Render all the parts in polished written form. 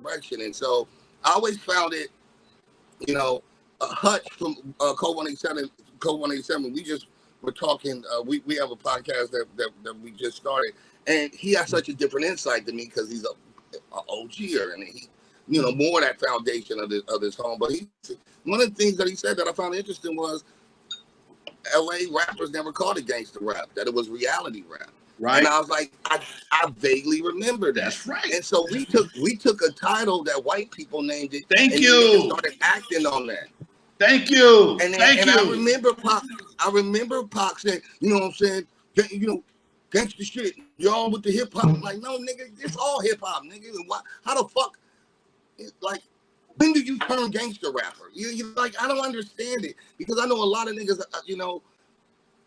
direction. And so I always found it, you know, Hutch from Code 187, we just were talking, we have a podcast that we just started, and he has such a different insight than me because he's a OGer, and he, you know, more that foundation of this home. But one of the things that he said that I found interesting was LA rappers never called it gangster rap, that it was reality rap. Right. And I was like, I vaguely remember that. That's right. And so we took a title that white people named it. Thank you. And started acting on that. Thank you. And I remember Pac saying, you know what I'm saying, you know, gangster shit. You're on with the hip hop. I'm like, no, nigga, it's all hip hop, nigga. How the fuck, like, when do you turn gangster rapper? You like, I don't understand it, because I know a lot of niggas, you know.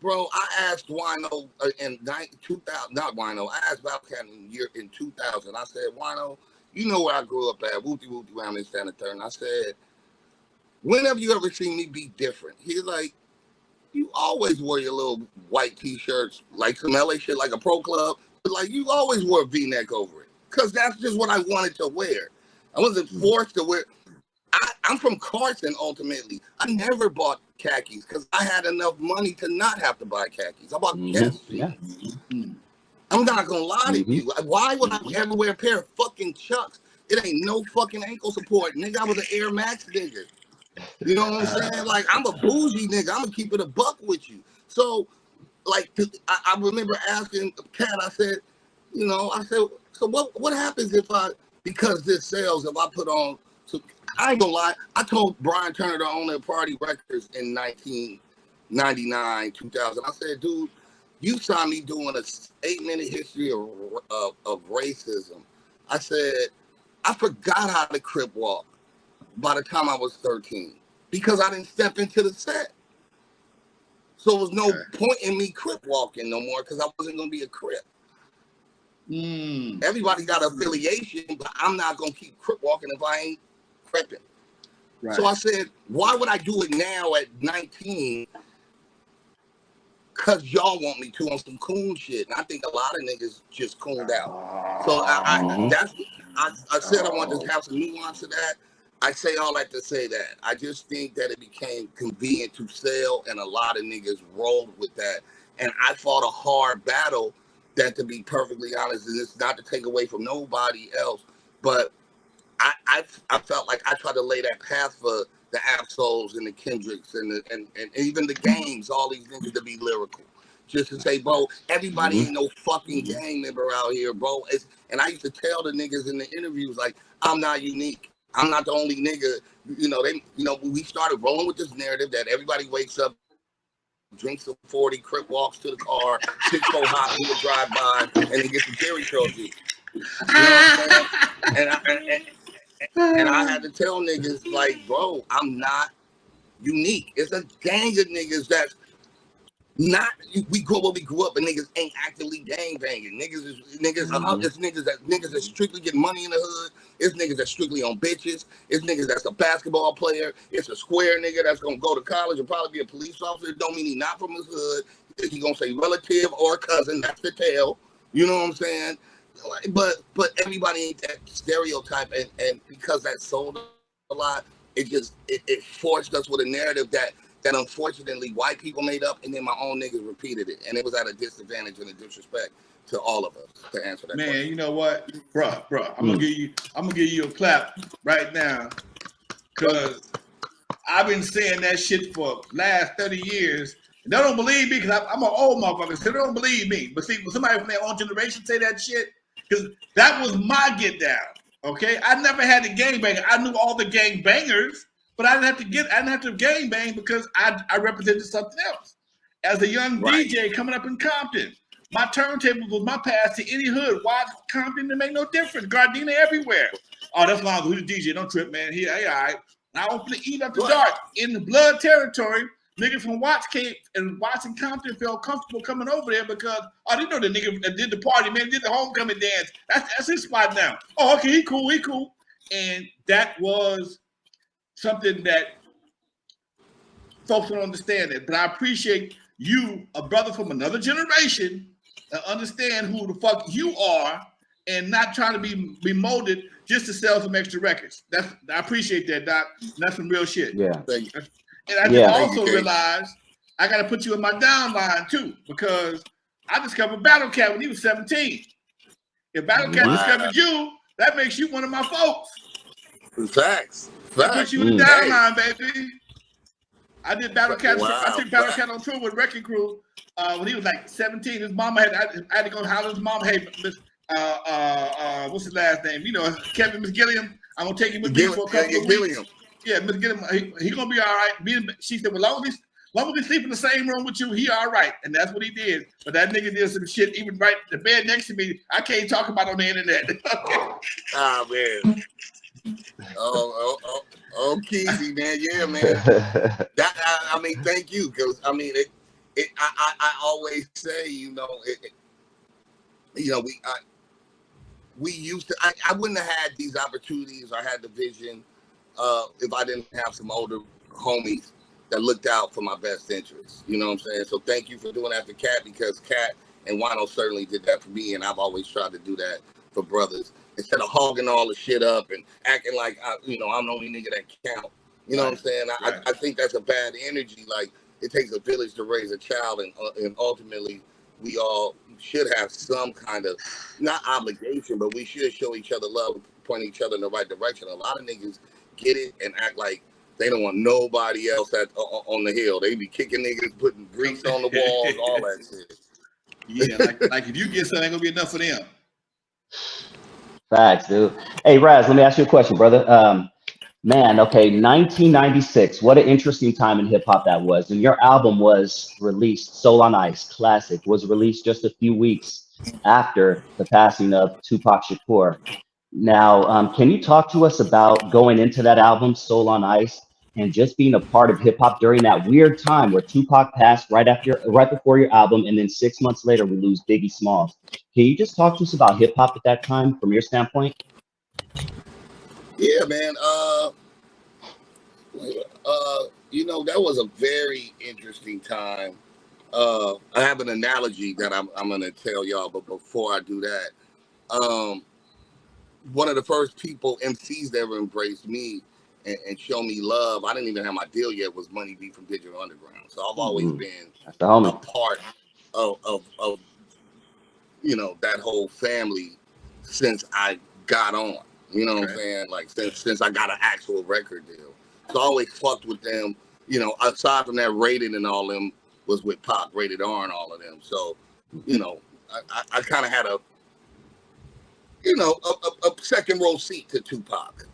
Bro, I asked Wino in 2000, not Wino, I asked Battlecat in 2000. I said, Wino, you know where I grew up at, whoopty around this and the third. And I said, when have you ever seen me be different? He's like, you always wore your little white t-shirts, like some LA shit, like a pro club, but like you always wore a V-neck over it, because that's just what I wanted to wear. I wasn't forced to wear. I'm from Carson, ultimately. I never bought khakis because I had enough money to not have to buy khakis. I bought khakis. Yeah. I'm not going to lie to you. Why would I ever wear a pair of fucking Chucks? It ain't no fucking ankle support. Nigga, I was an Air Max nigga. You know what I'm saying? Like, I'm a bougie nigga. I'm going to keep it a buck with you. So, like, I remember asking Cat, I said, you know, I said, so what happens if because this sells, if I put on, so I ain't gonna lie, I told Brian Turner to own Party Records in 1999, 2000. I said, dude, you saw me doing a 8-minute history of racism. I said, I forgot how to crip walk by the time I was 13 because I didn't step into the set. So there was no point in me crip walking no more because I wasn't gonna be a crip. Everybody got affiliation, but I'm not gonna keep crip walking if I ain't cripping. Right. So I said, why would I do it now at 19? Because y'all want me to on some coon shit. And I think a lot of niggas just cooned out. So I said I wanted to have some nuance to that. I say all that to say that. I just think that it became convenient to sell, and a lot of niggas rolled with that. And I fought a hard battle that, to be perfectly honest, and it's not to take away from nobody else, but I felt like I tried to lay that path for the Absols and the Kendricks and even the Gangs, all these niggas to be lyrical. Just to say, bro, everybody ain't no fucking gang member out here, bro. And I used to tell the niggas in the interviews, like, I'm not unique. I'm not the only nigga. You know, we started rolling with this narrative that everybody wakes up, drinks a 40, crip walks to the car, 6-4 hot in the drive-by, and then gets the Jerry trophy. You know what I'm saying? And I had to tell niggas, like, bro, I'm not unique. It's a gang of niggas that's not, we grew up, and niggas ain't actively gang banging. It's niggas that strictly get money in the hood. It's niggas that strictly on bitches. It's niggas that's a basketball player. It's a square nigga that's gonna go to college and probably be a police officer. It don't mean he not from his hood. He gonna say relative or cousin. That's the tale. You know what I'm saying? But everybody ain't that stereotype, and because that sold a lot, it forced us with a narrative that unfortunately white people made up, and then my own niggas repeated it, and it was at a disadvantage and a disrespect to all of us to answer that question. You know what, bro, I'm gonna give you a clap right now, because I've been saying that shit for last 30 years. They don't believe me because I'm an old motherfucker, so they don't believe me. But see, when somebody from their own generation say that shit, because that was my get down. Okay, I never had the gang banger. I knew all the gang bangers, but I didn't have to gang bang because I represented something else. As a young DJ coming up in Compton, my turntable was my pass to any hood. Watch Compton, it make no difference. Gardena everywhere. Oh, that's Lonzo. Who's the DJ? Don't trip, man. He all right. I opened the Eat After Dark in the blood territory. Niggas from Watts came and Watts and Compton felt comfortable coming over there because they know the nigga that did the party, man, did the homecoming dance. That's his spot now. Oh, okay, he cool. And that was something that folks don't understand it. But I appreciate you, a brother from another generation, to understand who the fuck you are and not trying to be molded just to sell some extra records. I appreciate that, Doc. That's some real shit. Yeah. Thank you. And I just also realized I got to put you in my downline too, because I discovered Battlecat when he was 17. If Battlecat discovered you, that makes you one of my folks. Facts. I put you in the downline, baby. I did Battlecat. I took Battlecat on tour with Wrecking Crew when he was like 17. His mama I had to go holler at his mom. Hey, Miss, what's his last name? You know, Kevin Michel'le. I'm gonna take him with me for a couple of weeks. Yeah, Miss Gilliam. He gonna be all right. She said, well, long as he sleep in the same room with you, he all right. And that's what he did. But that nigga did some shit. Even right the bed next to me, I can't talk about on the internet. Okay. Ah man. Oh, Keezy, man, yeah, man. I mean, thank you, because I mean, I always say, we used to. I wouldn't have had these opportunities or had the vision if I didn't have some older homies that looked out for my best interests. You know what I'm saying? So thank you for doing that for Cat, because Cat and Wano certainly did that for me, and I've always tried to do that for brothers. Instead of hogging all the shit up and acting like I'm the only nigga that count. You know what I'm saying? I think that's a bad energy. Like, it takes a village to raise a child, and ultimately we all should have some kind of, not obligation, but we should show each other love, point each other in the right direction. A lot of niggas get it and act like they don't want nobody else on the hill. They be kicking niggas, putting grease on the walls, all that shit. Yeah, like if you get something, ain't gonna be enough for them. Facts, dude. Hey, Raz, let me ask you a question, brother. Man, okay, 1996. What an interesting time in hip hop that was. And your album was released, Soul on Ice, classic, was released just a few weeks after the passing of Tupac Shakur. Now, can you talk to us about going into that album, Soul on Ice, and just being a part of hip hop during that weird time where Tupac passed right before your album, and then 6 months later we lose Biggie Smalls? Can you just talk to us about hip hop at that time from your standpoint? Yeah, man. That was a very interesting time. I have an analogy that I'm gonna tell y'all, but before I do that, one of the first people MCs that ever embraced me and show me love, I didn't even have my deal yet, was Money B from Digital Underground. So I've always been a part of that whole family since I got on. You know what I'm saying? Like, since I got an actual record deal. So I always fucked with them. Aside from that, Rated and all them was with Pop, Rated R and all of them. So, I kind of had a second row seat to Tupac.